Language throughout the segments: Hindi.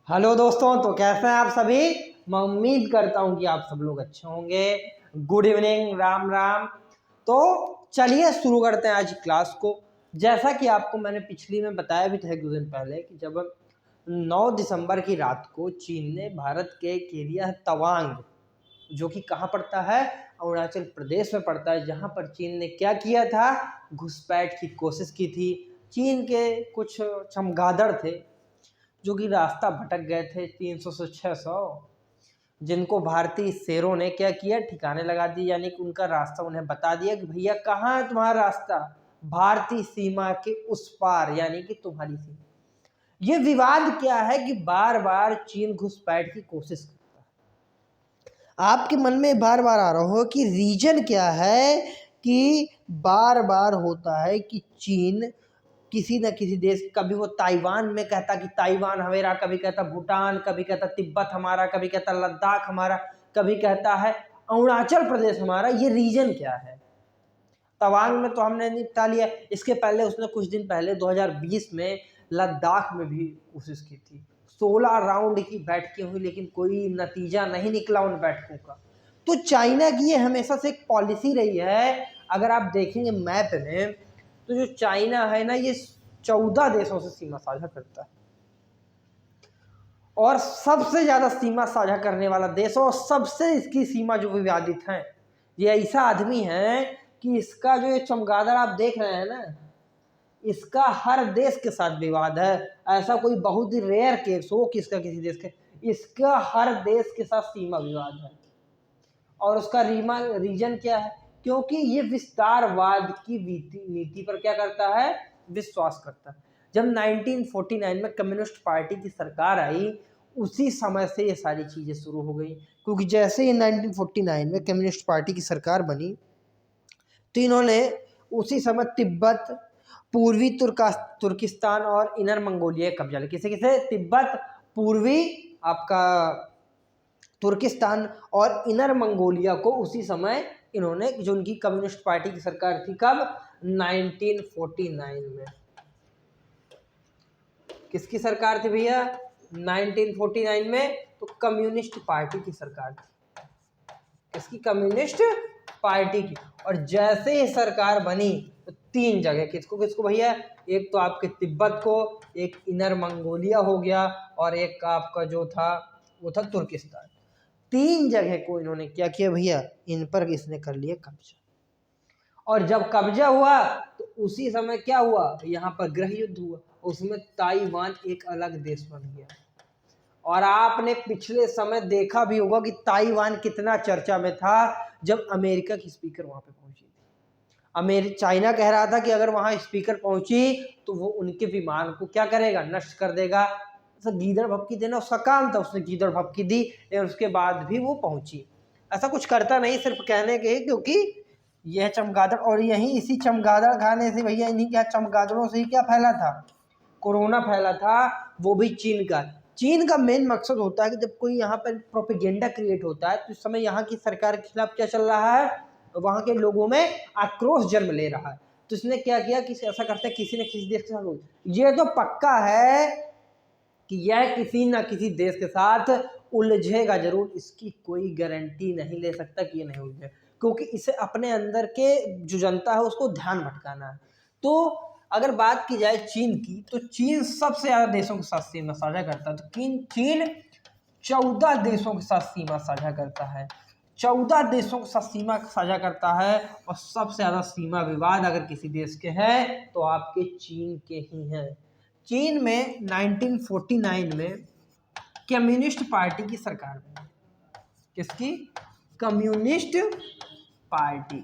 हेलो दोस्तों, तो कैसे हैं आप सभी। मैं उम्मीद करता हूं कि आप सब लोग अच्छे होंगे। Good evening, Ram Ram. तो चलिए शुरू करते हैं आज क्लास को। जैसा कि आपको मैंने पिछली में बताया भी था 1-2 दिन पहले कि जब 9 दिसंबर की रात को चीन ने भारत के एक एरिया है तवांग, जो कि कहाँ पड़ता है, अरुणाचल प्रदेश में पड़ता है, जहाँ पर चीन ने क्या किया था, घुसपैठ की कोशिश की थी। चीन के कुछ चमगादड़ थे जो कि रास्ता भटक गए थे 300 से 600, जिनको भारतीय शेरों ने क्या किया, ठिकाने लगा दिए, यानी कि उनका रास्ता उन्हें बता दिया कि भैया कहाँ है तुम्हारा रास्ता, भारतीय सीमा के उस पार, यानी कि तुम्हारी सीमा। ये विवाद क्या है कि बार बार चीन घुसपैठ की कोशिश करता है। आपके मन में बार बार आ रहा हो कि रीजन क्या है कि बार बार होता है कि चीन किसी न किसी देश, कभी वो ताइवान में कहता कि ताइवान हमारा, कभी कहता भूटान, कभी कहता तिब्बत हमारा, कभी कहता लद्दाख हमारा, कभी कहता है अरुणाचल प्रदेश हमारा। ये रीजन क्या है। तवांग में तो हमने निपटा लिया। इसके पहले उसने कुछ दिन पहले 2020 में लद्दाख में भी कोशिश की थी। 16 राउंड की बैठकें हुई, लेकिन कोई नतीजा नहीं निकला उन बैठकों का। तो चाइना की ये हमेशा से एक पॉलिसी रही है। अगर आप देखेंगे मैप में, तो जो चाइना है ना, ये 14 देशों से सीमा साझा करता है, और सबसे ज्यादा सीमा साझा करने वाला देश, और सबसे इसकी सीमा जो विवादित है। ये ऐसा आदमी है कि इसका जो ये चमगादड़ आप देख रहे हैं ना, इसका हर देश के साथ विवाद है। ऐसा कोई बहुत ही रेयर केस हो कि इसका किसी देश के, इसका हर देश के साथ सीमा विवाद है। और उसका रीजन क्या है, क्योंकि ये विस्तारवाद की नीति पर क्या करता है, विश्वास करता है। जब 1949 में कम्युनिस्ट पार्टी की सरकार आई, उसी समय से ये सारी चीजें शुरू हो गई। क्योंकि जैसे ही 1949 में कम्युनिस्ट पार्टी की सरकार बनी, तो इन्होंने उसी समय तिब्बत, पूर्वी तुर्किस्तान और इनर मंगोलिया कब्जा लिया। किसे किसे, तिब्बत, पूर्वी आपका तुर्किस्तान और इनर मंगोलिया को उसी समय इन्होंने, जो उनकी कम्युनिस्ट पार्टी की सरकार थी, कब, 1949 में। किसकी सरकार थी भैया, 1949 में, तो कम्युनिस्ट पार्टी की सरकार थी। किसकी, कम्युनिस्ट पार्टी की। और जैसे ही सरकार बनी तो 3 जगह, किसको किसको भैया, एक तो आपके तिब्बत को, एक इनर मंगोलिया हो गया, और एक आपका जो था वो था तुर्किस्तान। 3 जगह को इन्होंने क्या किया भैया, इन पर इसने कर लिया कब्जा। और जब कब्जा हुआ तो उसी समय क्या हुआ, यहाँ पर गृह युद्ध हुआ, उसमें ताइवान एक अलग देश बन गया। और आपने पिछले समय देखा भी होगा कि ताइवान कितना चर्चा में था जब अमेरिका की स्पीकर वहां पे पहुंची थी। चाइना कह रहा था कि अगर वहां स्पीकर पहुंची तो वो उनके विमान को क्या करेगा, नष्ट कर देगा। गीदड़ भपकी देना उसका काम था, उसने गीदड़ भपकी दी, लेकिन उसके बाद भी वो पहुंची। ऐसा कुछ करता नहीं, सिर्फ कहने के, क्योंकि यह चमगादड़, और यही इसी चमगादड़ खाने से भैया, इन्हीं क्या चमगादड़ों से ही क्या फैला था, कोरोना फैला था, वो भी चीन का। चीन का मेन मकसद होता है कि जब कोई यहाँ पर प्रोपेगेंडा क्रिएट होता है, तो इस समय यहाँ की सरकार के खिलाफ क्या चल रहा है, वहां के लोगों में आक्रोश जन्म ले रहा है। तो इसने क्या किया कि ऐसा करते हैं किसी न किसी देश के साथ। ये तो पक्का है कि यह किसी न किसी देश के साथ उलझेगा जरूर, इसकी कोई गारंटी नहीं ले सकता कि ये नहीं उलझे, क्योंकि इसे अपने अंदर के जो जनता है उसको ध्यान भटकाना है। तो अगर बात की जाए चीन की, तो चीन सबसे ज्यादा देशों के साथ सीमा साझा करता है। तो चीन 14 देशों के साथ सीमा साझा करता है, 14 देशों के साथ सीमा साझा करता है। और सबसे ज्यादा सीमा विवाद अगर किसी देश के हैं तो आपके चीन के ही हैं। चीन में 1949 में कम्युनिस्ट पार्टी की सरकार बनी। किसकी, कम्युनिस्ट पार्टी।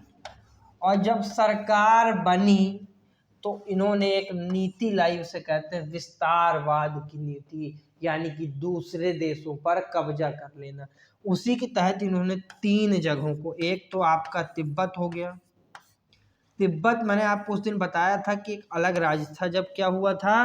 और जब सरकार बनी तो इन्होंने एक नीति लाई, उसे कहते हैं विस्तारवाद की नीति, यानी कि दूसरे देशों पर कब्जा कर लेना। उसी के तहत इन्होंने 3 जगहों को, एक तो आपका तिब्बत हो गया। तिब्बत मैंने आपको उस दिन बताया था कि एक अलग राज्य था। जब क्या हुआ था,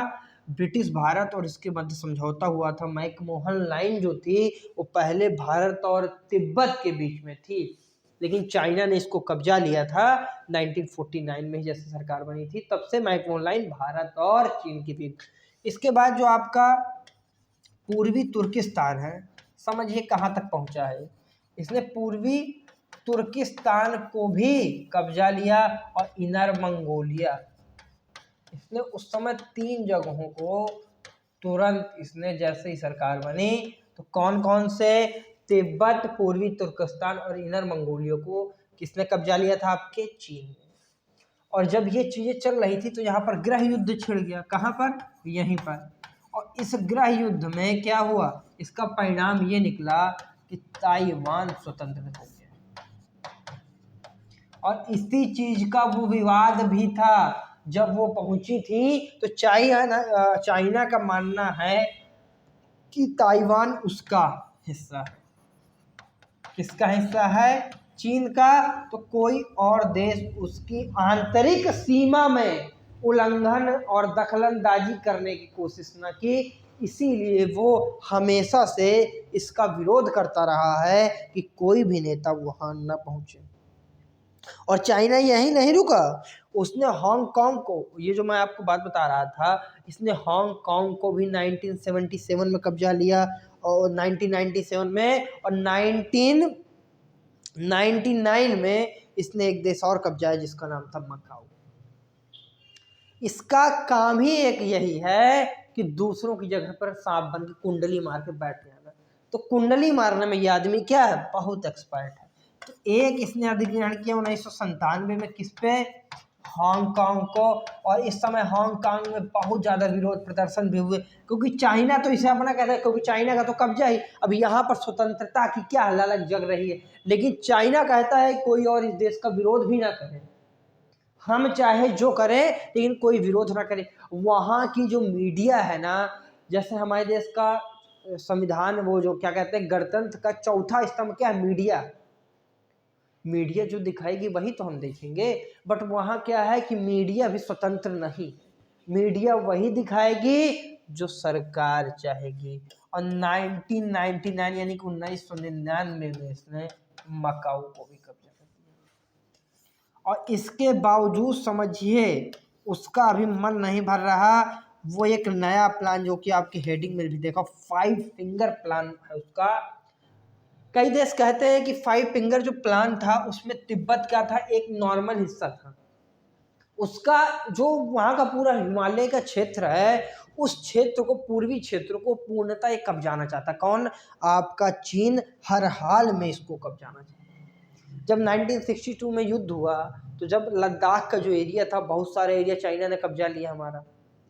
ब्रिटिश भारत और इसके मध्य समझौता हुआ था। मैकमोहन लाइन जो थी वो पहले भारत और तिब्बत के बीच में थी, लेकिन चाइना ने इसको कब्जा लिया था 1949 में, जैसे सरकार बनी थी तब से मैकमोहन लाइन भारत और चीन के बीच। इसके बाद जो आपका पूर्वी तुर्किस्तान है, समझिए कहाँ तक पहुंचा है। इसने पूर्वी तुर्किस्तान को भी कब्जा लिया और इनर मंगोलिया, इसने उस समय 3 जगहों को तुरंत इसने जैसे ही सरकार बनी तो कौन कौन से, तिब्बत, पूर्वी तुर्किस्तान और इनर मंगोलिया को किसने कब्जा लिया था, आपके चीन ने। और जब ये चीजें चल रही थी तो यहाँ पर गृह युद्ध छिड़ गया, कहाँ पर, यहीं पर। और इस गृह युद्ध में क्या हुआ, इसका परिणाम ये निकला कि ताइवान स्वतंत्र हो गया। और इसी चीज का वो विवाद भी था जब वो पहुंची थी, तो चाइना का मानना है कि ताइवान उसका हिस्सा है। किसका हिस्सा है, चीन का। तो कोई और देश उसकी आंतरिक सीमा में उल्लंघन और दखलंदाजी करने की कोशिश न की, इसीलिए वो हमेशा से इसका विरोध करता रहा है कि कोई भी नेता वहां न पहुंचे। और चाइना यही नहीं रुका, उसने हांगकांग को, ये जो मैं आपको बात बता रहा था, इसने हांगकांग को भी 1977 में कब्जा लिया, और 1997 में, और 1999 में इसने एक देश और कब्जा है जिसका नाम था मकाऊ। इसका काम ही एक यही है कि दूसरों की जगह पर सांप बन के कुंडली मार के बैठ जाना। तो कुंडली मारने में ये आदमी क्या है, बहुत एक्सपर्ट है। तो एक इसने अधिग्रहण किया 1997 में, किस पे, हांगकांग को। और इस समय हांगकांग में बहुत ज़्यादा विरोध प्रदर्शन भी हुए, क्योंकि चाइना तो इसे अपना कहता है, क्योंकि चाइना का तो कब्जा ही। अब यहाँ पर स्वतंत्रता की क्या लालच जग रही है, लेकिन चाइना कहता है कोई और इस देश का विरोध भी ना करे, हम चाहे जो करें लेकिन कोई विरोध ना करे। वहाँ की जो मीडिया है ना, जैसे हमारे देश का संविधान, वो जो क्या कहते हैं, गणतंत्र का चौथा स्तंभ क्या है, मीडिया। मीडिया जो दिखाएगी वही तो हम देखेंगे। बट वहाँ क्या है कि मीडिया भी स्वतंत्र नहीं, मीडिया वही दिखाएगी जो सरकार चाहेगी। और 1999 यानी कि 1999 में इसने मकाऊ को भी कब्जा कर दिया। और इसके बावजूद समझिए उसका अभी मन नहीं भर रहा। वो एक नया प्लान, जो कि आपकी हेडिंग में भी देखा, 5 फिंगर प्लान है उसका। कई देश कहते हैं कि 5 फिंगर जो प्लान था उसमें तिब्बत क्या था, एक नॉर्मल हिस्सा था उसका। जो वहाँ का पूरा हिमालय का क्षेत्र है, उस क्षेत्र को, पूर्वी क्षेत्र को पूर्णतः एक कब्जाना चाहता। कौन, आपका चीन हर हाल में इसको कब्जाना चाहता। जब 1962 में युद्ध हुआ तो जब लद्दाख का जो एरिया था, बहुत सारे एरिया चाइना ने कब्जा लिया हमारा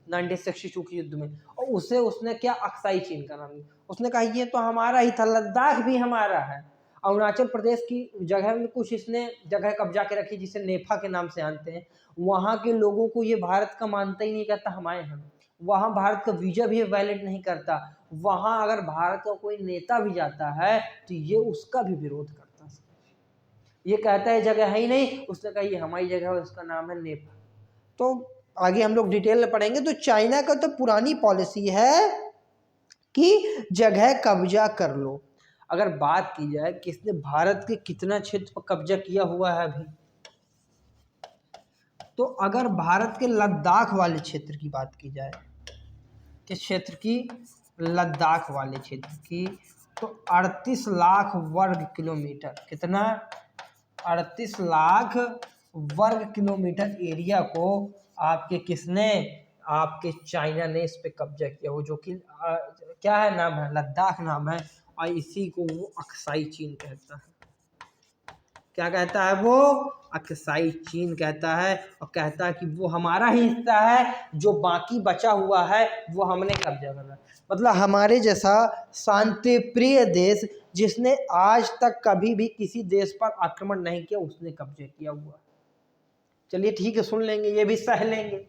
1962 के युद्ध में। और उसे उसने क्या, अक्साई चीन का नाम दिया। उसने कहा ये तो हमारा ही था, लद्दाख भी हमारा है। अरुणाचल प्रदेश की जगह में कुछ इसने जगह कब्जा के रखी, जिसे नेफा के नाम से जानते हैं। वहाँ के लोगों को ये भारत का मानता ही नहीं, कहता हमारे हैं। वहाँ भारत का वीजा भी वैलिड नहीं करता। वहाँ अगर भारत का कोई नेता भी जाता है तो ये उसका भी विरोध करता है। ये कहता है जगह है ही नहीं, उसने कहा ये हमारी जगह है, उसका नाम है नेफा। तो आगे हम लोग डिटेल में पढ़ेंगे। तो चाइना का तो पुरानी पॉलिसी है कि जगह कब्जा कर लो। अगर बात की जाए कि इसने भारत के कितना क्षेत्र पर कब्जा किया हुआ है अभी, तो अगर भारत के लद्दाख वाले क्षेत्र की बात की जाए, किस क्षेत्र की, लद्दाख वाले क्षेत्र की, तो 38 लाख वर्ग किलोमीटर, कितना, 38 लाख वर्ग किलोमीटर एरिया को आपके किसने, आपके चाइना ने इस पे कब्जा किया। वो जो कि क्या है, नाम है, लद्दाख नाम है। और इसी को वो अक्साई चीन कहता है। क्या कहता है वो, अक्साई चीन कहता है। और कहता है कि वो हमारा ही हिस्सा है, जो बाकी बचा हुआ है वो हमने कब्जा करना। मतलब हमारे जैसा शांति प्रिय देश, जिसने आज तक कभी भी किसी देश पर आक्रमण नहीं किया, उसने कब्जा किया हुआ। चलिए ठीक है, सुन लेंगे, ये भी सह लेंगे।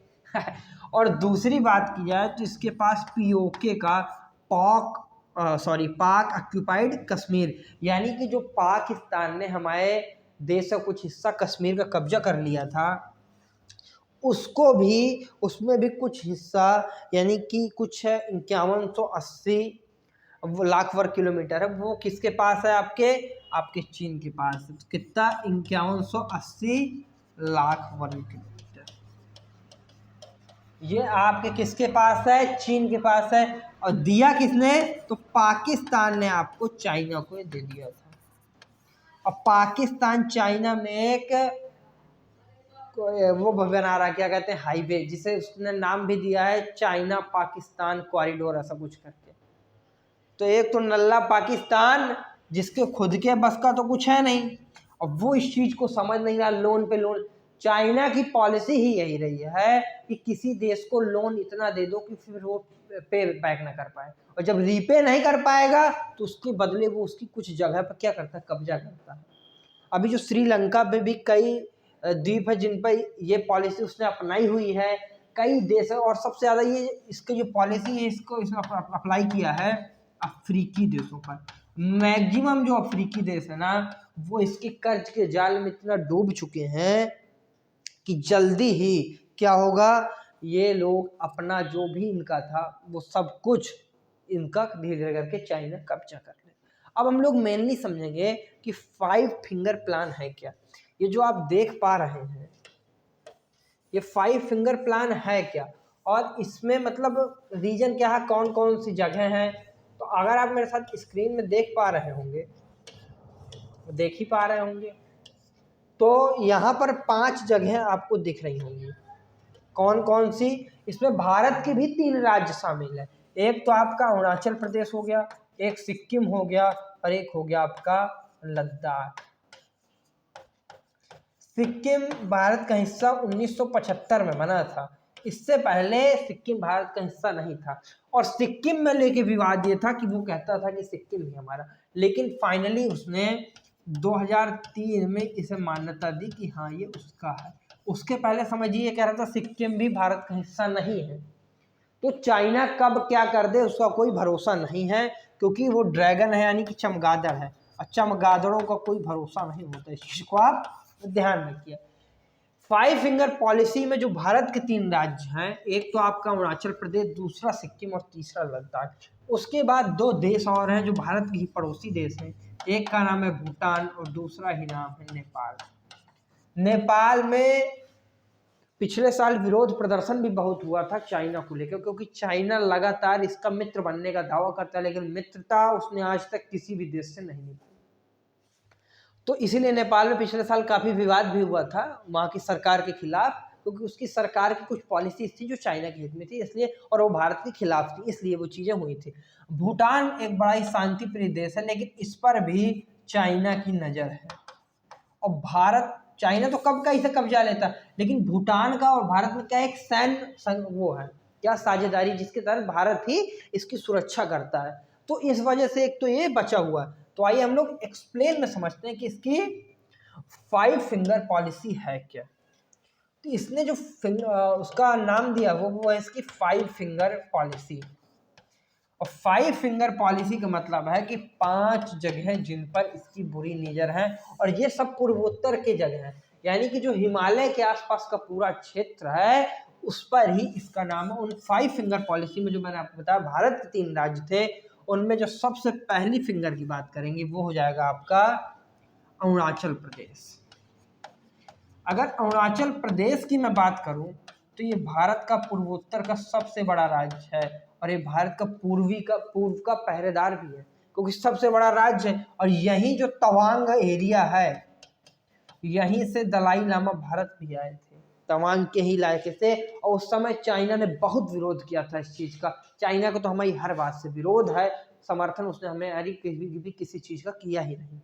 और दूसरी बात की जाए तो इसके पास पीओके का पाक ऑक्यूपाइड कश्मीर, यानी कि जो पाकिस्तान ने हमारे देश का कुछ हिस्सा कश्मीर का कब्जा कर लिया था, उसको भी, उसमें भी कुछ हिस्सा, यानी कि कुछ 5180 लाख वर्ग किलोमीटर है, वो किसके पास है, आपके चीन के पास है। तो कितना, 5180 लाख वर्ग किलोमीटर। ये आपके किसके पास है? चीन के पास है। और दिया किसने? तो पाकिस्तान ने आपको चाइना को दे दिया था। अब पाकिस्तान चाइना में एक वो बना रहा, क्या कहते हैं, हाईवे, जिसे उसने नाम भी दिया है चाइना पाकिस्तान कॉरिडोर, ऐसा कुछ करके। तो एक तो नल्ला पाकिस्तान जिसके खुद के बस का तो कुछ है नहीं, और वो इस चीज को समझ नहीं रहा, लोन पे लोन। चाइना की पॉलिसी ही यही रही है कि किसी देश को लोन इतना दे दो कि फिर वो पे बैक ना कर पाए, और जब रीपे नहीं कर पाएगा तो उसके बदले वो उसकी कुछ जगह पर क्या करता है? कब्जा करता है। अभी जो श्रीलंका पे भी कई द्वीप है जिन पर ये पॉलिसी उसने अपनाई हुई है, कई देश है, और सबसे ज्यादा ये इसकी जो पॉलिसी है इसको इसने अप्लाई किया है अफ्रीकी देशों पर। मैक्सिमम जो अफ्रीकी देश है ना, वो इसके कर्ज के जाल में इतना डूब चुके हैं कि जल्दी ही क्या होगा, ये लोग अपना जो भी इनका था वो सब कुछ इनका धीरे धीरे करके चाइना कब्जा कर ले। अब हम लोग मेनली समझेंगे कि 5 फिंगर प्लान है क्या। ये जो आप देख पा रहे हैं ये 5 फिंगर प्लान है क्या, और इसमें मतलब रीजन क्या है, कौन कौन सी जगह हैं। तो अगर आप मेरे साथ स्क्रीन में देख पा रहे होंगे, देख ही पा रहे होंगे, तो यहाँ पर 5 जगह आपको दिख रही होंगी। कौन कौन सी? इसमें भारत के भी 3 राज्य शामिल है। एक तो आपका अरुणाचल प्रदेश हो गया, एक सिक्किम हो गया, और एक हो गया आपका लद्दाख। सिक्किम भारत का हिस्सा 1975 में बना था। इससे पहले सिक्किम भारत का हिस्सा नहीं था, और सिक्किम में लेके विवाद ये था कि वो कहता था कि सिक्किम ही हमारा, लेकिन फाइनली उसने 2003 में इसे मान्यता दी कि हाँ ये उसका है। उसके पहले समझिए ये कह रहा था सिक्किम भी भारत का हिस्सा नहीं है। तो चाइना कब क्या कर दे उसका कोई भरोसा नहीं है, क्योंकि वो ड्रैगन है, यानी कि चमगादड़ है, और चमगादड़ों का कोई भरोसा नहीं होता। इस चीज को आप ध्यान रखिए। 5 फिंगर पॉलिसी में जो भारत के 3 राज्य हैं, एक तो आपका अरुणाचल प्रदेश, दूसरा सिक्किम, और तीसरा लद्दाख। उसके बाद 2 देश और हैं जो भारत के ही पड़ोसी देश हैं। एक का नाम है भूटान, और दूसरा ही नाम है नेपाल। नेपाल में पिछले साल विरोध प्रदर्शन भी बहुत हुआ था चाइना को लेकर, क्योंकि चाइना लगातार इसका मित्र बनने का दावा करता है, लेकिन मित्रता उसने आज तक किसी भी देश से नहीं निभाई। तो इसीलिए नेपाल में पिछले साल काफी विवाद भी हुआ था वहां की सरकार के खिलाफ, क्योंकि उसकी सरकार की कुछ पॉलिसीज थी जो चाइना के हित में थी, इसलिए, और वो भारत के खिलाफ थी, इसलिए वो चीजें हुई थी। भूटान एक बड़ा ही शांतिप्रिय देश है, लेकिन इस पर भी चाइना की नजर है। और भारत, चाइना तो कब का इसे कब्जा लेता, लेकिन भूटान का और भारत में क्या एक सैन्य वो है क्या, साझेदारी, जिसके तहत भारत ही इसकी सुरक्षा करता है। तो इस वजह से एक तो ये बचा हुआ है। तो आइए हम लोग एक्सप्लेन में समझते हैं कि इसकी 5 फिंगर पॉलिसी है क्या। तो इसने जो उसका नाम दिया वो है इसकी 5 फिंगर पॉलिसी। और 5 फिंगर पॉलिसी का मतलब है कि 5 जगह जिन पर इसकी बुरी नजर है, और ये सब पूर्वोत्तर के जगह है, यानी कि जो हिमालय के आसपास का पूरा क्षेत्र है उस पर ही इसका नाम है। उन 5 फिंगर पॉलिसी में जो मैंने आपको बताया भारत के 3 राज्य थे, उनमें जो सबसे पहली फिंगर की बात करेंगे वो हो जाएगा आपका अरुणाचल प्रदेश। अगर अरुणाचल प्रदेश की मैं बात करूं तो ये भारत का पूर्वोत्तर का सबसे बड़ा राज्य है, और ये भारत का पूर्व का पहरेदार भी है, क्योंकि सबसे बड़ा राज्य है। और यही जो तवांग एरिया है, यहीं से दलाई लामा भारत भी आए थे, तवांग के ही इलाके से। और उस समय चाइना ने बहुत विरोध किया था इस चीज का। चाइना को तो हमारी हर बात से विरोध है, समर्थन उसने हमें किसी चीज का किया ही नहीं।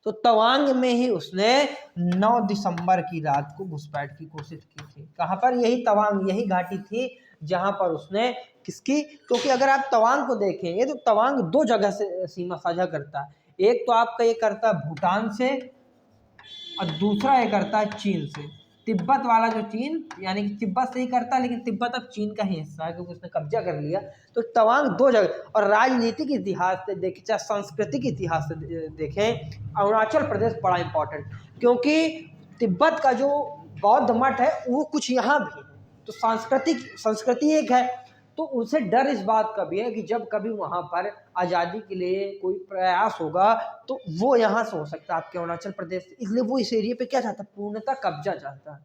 तो तवांग में ही उसने 9 दिसंबर की रात को घुसपैठ की कोशिश की थी। कहां पर? यही तवांग, यही घाटी थी जहां पर उसने किसकी, क्योंकि अगर आप तवांग को देखेंगे तो तवांग 2 जगह से सीमा साझा करता है। एक तो आपका ये करता है भूटान से, और दूसरा ये करता है चीन से। तिब्बत वाला जो चीन, यानी कि तिब्बत से ही करता है, लेकिन तिब्बत अब चीन का ही हिस्सा है क्योंकि उसने कब्जा कर लिया। तो तवांग 2 जगह, और राजनीतिक इतिहास से देखें चाहे सांस्कृतिक इतिहास से देखें, अरुणाचल प्रदेश बड़ा इंपॉर्टेंट, क्योंकि तिब्बत का जो बौद्ध मठ है वो कुछ यहाँ भी है, तो संस्कृति एक है। तो उसे डर इस बात का भी है कि जब कभी वहां पर आज़ादी के लिए कोई प्रयास होगा तो वो यहाँ से हो सकता है आपके अरुणाचल प्रदेश से, इसलिए वो इस एरिया पे क्या चाहता है? पूर्णतः कब्जा चाहता है।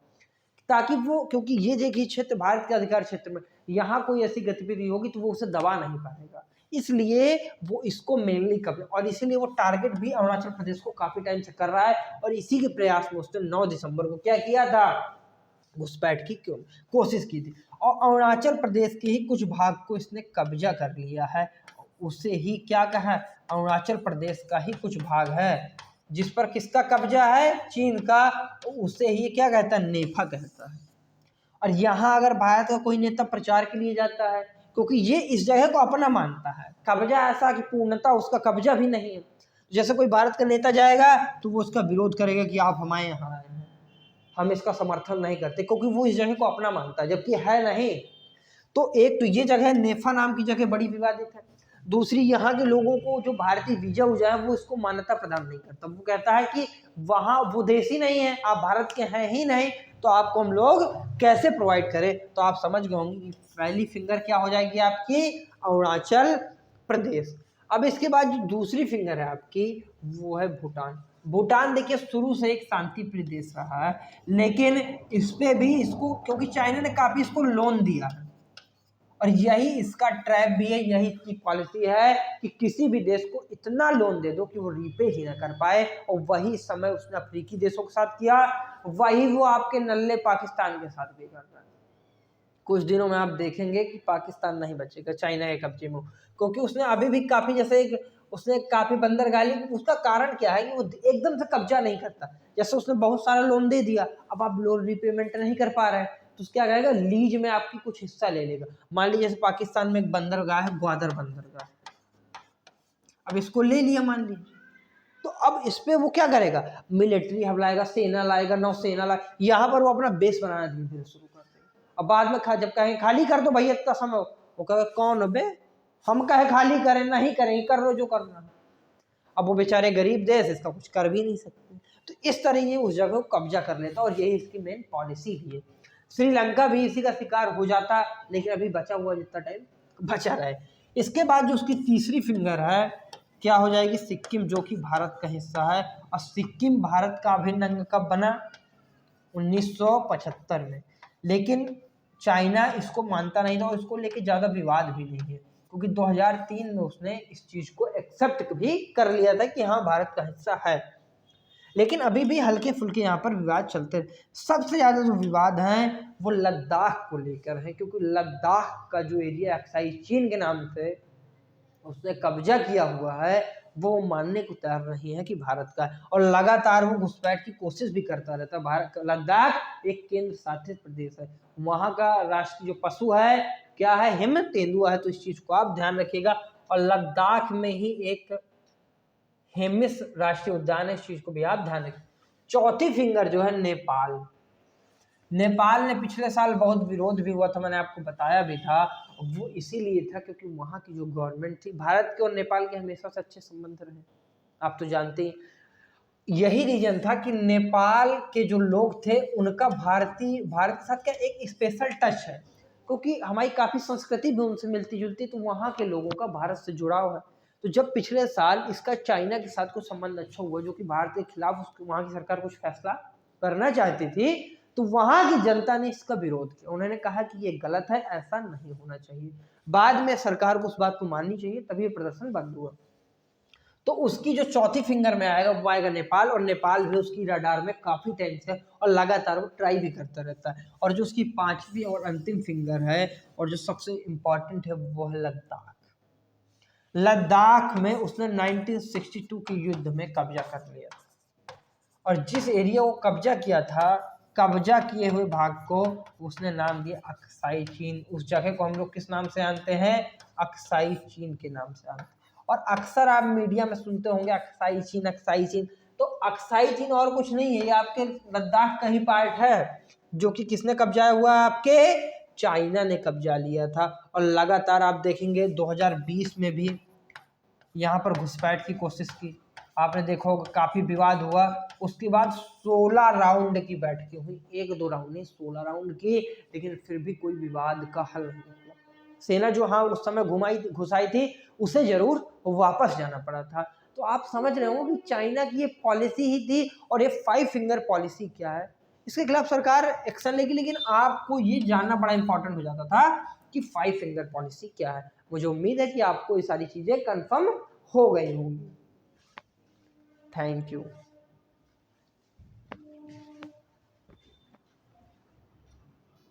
ताकि वो, क्योंकि ये देखिए क्षेत्र भारत के अधिकार क्षेत्र में, यहाँ कोई ऐसी गतिविधि होगी तो वो उसे दबा नहीं पाएगा, इसलिए वो इसको मेनली कब्जा, और इसीलिए वो टारगेट भी अरुणाचल प्रदेश को काफी टाइम से कर रहा है, और इसी के प्रयास में उसने 9 दिसंबर को क्या किया था, घुसपैठ की कोशिश की थी, और अरुणाचल प्रदेश के ही कुछ भाग को इसने कब्जा कर लिया है। उसे ही क्या कहा, अरुणाचल प्रदेश का ही कुछ भाग है जिस पर किसका कब्जा है, चीन का, उसे ही क्या कहता है, नेफा कहता है। और यहाँ अगर भारत का कोई नेता प्रचार के लिए जाता है, क्योंकि ये इस जगह को अपना मानता है, कब्जा ऐसा कि पूर्णता उसका कब्जा भी नहीं है, जैसे कोई भारत का नेता जाएगा तो वो उसका विरोध करेगा कि आप हमारे यहाँ आए हैं, हम इसका समर्थन नहीं करते, क्योंकि वो इस जगह को अपना मानता है, जबकि है नहीं। तो एक तो ये जगह नेफा नाम की जगह बड़ी विवादित है, दूसरी यहाँ के लोगों को जो भारतीय वीजा उजा है वो इसको मान्यता प्रदान नहीं करता, वो कहता है कि वहाँ वो देश ही नहीं है, आप भारत के हैं ही नहीं, तो आपको हम लोग कैसे प्रोवाइड करें। तो आप समझ गए होंगे कि पहली फिंगर क्या हो जाएगी आपकी, अरुणाचल प्रदेश। अब इसके बाद जो दूसरी फिंगर है आपकी वो है भूटान। भूटान देखिए शुरू से एक शांति प्रिय देश रहा है, लेकिन इस पे भी इसको, क्योंकि चाइना ने काफी इसको लोन दिया है, और यही इसका ट्रैप भी है, यही इसकी पॉलिसी है कि किसी भी देश को इतना लोन दे दो कि वो रीपे ही ना कर पाए, और वही समय उसने अफ्रीकी देशों के साथ किया, वही वो आपके नल्ले पाकिस्तान के साथ भी कर रहा है। कुछ दिनों में आप देखेंगे कि पाकिस्तान नहीं बचेगा चाइना के कब्जे में, क्योंकि उसने अभी भी काफी, जैसे एक उसने काफी बंदरगाह ली, उसका कारण क्या है कि वो एकदम से कब्जा नहीं करता, जैसे उसने बहुत सारा लोन दे दिया, अब आप लोन रीपेमेंट नहीं कर पा रहे हैं तो क्या करेगा, लीज में आपकी कुछ हिस्सा ले लेगा। मान लीजिए जैसे पाकिस्तान में एक बंदरगाह है, ग्वादर बंदरगाह, अब इसको ले लिया मान लीजिए, तो अब इस पे वो क्या करेगा, मिलिट्री हब लाएगा, सेना लाएगा, नौसेना लाएगा, यहाँ पर वो अपना बेस बनाना धीरे धीरे शुरू कर देगा। अब बाद में जब कहें खाली कर दो भैया इतना समय, वो कहेगा कौन बे, हम कहे खाली करें, नहीं करेंगे, कर लो जो करना है। अब वो बेचारे गरीब देश इसका कुछ कर भी नहीं सकते, तो इस तरह ये उस जगह को कब्जा कर लेता, और यही इसकी मेन पॉलिसी भी है। श्रीलंका भी इसी का शिकार हो जाता, लेकिन अभी बचा हुआ जितना टाइम बचा रहा है। इसके बाद जो उसकी तीसरी फिंगर है क्या हो जाएगी, सिक्किम, जो कि भारत का हिस्सा है, और सिक्किम भारत का अभिन्न अंग कब बना, 1975 में, लेकिन चाइना इसको मानता नहीं था, और इसको लेके ज्यादा विवाद भी नहीं है, क्योंकि 2003 में उसने इस चीज को एक्सेप्ट भी कर लिया था कि हाँ भारत का हिस्सा है, लेकिन अभी भी हल्के फुल्के यहाँ पर विवाद चलते हैं। सबसे ज्यादा जो विवाद हैं वो लद्दाख को लेकर है, क्योंकि लद्दाख का जो एरिया अक्साई चीन के नाम से उसने कब्जा किया हुआ है, वो मानने को तैयार नहीं है कि भारत का है, और लगातार वो घुसपैठ की कोशिश भी करता रहता है। भारत लद्दाख एक केंद्र शासित प्रदेश है, वहां का राष्ट्रीय जो पशु है क्या है, हिम तेंदुआ है, तो इस चीज को आप ध्यान रखिएगा। और लद्दाख में ही एक हेमिस राष्ट्रीय उद्यान है, इस चीज को भी आप ध्यान रखें। चौथी फिंगर जो है नेपाल। नेपाल ने पिछले साल बहुत विरोध भी हुआ था, मैंने आपको बताया भी था, वो इसीलिए था क्योंकि वहां की जो गवर्नमेंट थी, भारत के और नेपाल के हमेशा से अच्छे संबंध रहे, आप तो जानते ही, यही रीजन था कि नेपाल के जो लोग थे उनका भारत के साथ क्या एक स्पेशल टच है, क्योंकि हमारी काफी संस्कृति भी उनसे मिलती जुलती, तो वहां के लोगों का भारत से जुड़ाव है। तो जब पिछले साल इसका चाइना के साथ कुछ संबंध अच्छा हुआ, जो कि भारत के खिलाफ वहां की सरकार कुछ फैसला करना चाहती थी, तो वहां की जनता ने इसका विरोध किया, उन्होंने कहा कि ये गलत है, ऐसा नहीं होना चाहिए। बाद में सरकार को उस बात को माननी चाहिए, तभी ये प्रदर्शन बंद हुआ। तो उसकी जो चौथी फिंगर में आएगा वो आएगा नेपाल, और नेपाल भी उसकी रडार में काफी टाइम से, और लगातार वो ट्राई भी करता रहता है। और जो उसकी पांचवी और अंतिम फिंगर है, और जो सबसे इंपॉर्टेंट है, वो है लद्दाख। लद्दाख में उसने 1962 के युद्ध में कब्जा कर लिया था, और जिस एरिया को कब्जा किया था, कब्जा किए हुए भाग को उसने नाम दिया अक्साई चीन। उस जगह को हम लोग किस नाम से जानते हैं, अक्साई चीन के नाम से जानते हैं। और अक्सर आप मीडिया में सुनते होंगे अक्साई चीन, अक्साई चीन, तो अक्साई चीन और कुछ नहीं है, ये आपके लद्दाख का ही पार्ट है, जो कि किसने कब्जा हुआ, आपके चाइना ने कब्जा लिया था। और लगातार आप देखेंगे 2020 में भी यहाँ पर घुसपैठ की कोशिश की, आपने देखा होगा काफी विवाद हुआ। उसके बाद 16 राउंड की बैठकें हुई, 1-2 राउंड नहीं, 16 राउंड की, लेकिन फिर भी कोई विवाद का हल नहीं हुआ। सेना जो हाँ उस समय घुसाई थी, उसे जरूर वापस जाना पड़ा था। तो आप समझ रहे हो कि चाइना की ये पॉलिसी ही थी। और ये 5 फिंगर पॉलिसी क्या है, इसके खिलाफ सरकार एक्शन लेगी, लेकिन आपको ये जानना बड़ा इंपॉर्टेंट हो जाता था कि 5 फिंगर पॉलिसी क्या है। मुझे उम्मीद है कि आपको ये सारी चीजें कंफर्म हो गई होंगी। Thank you.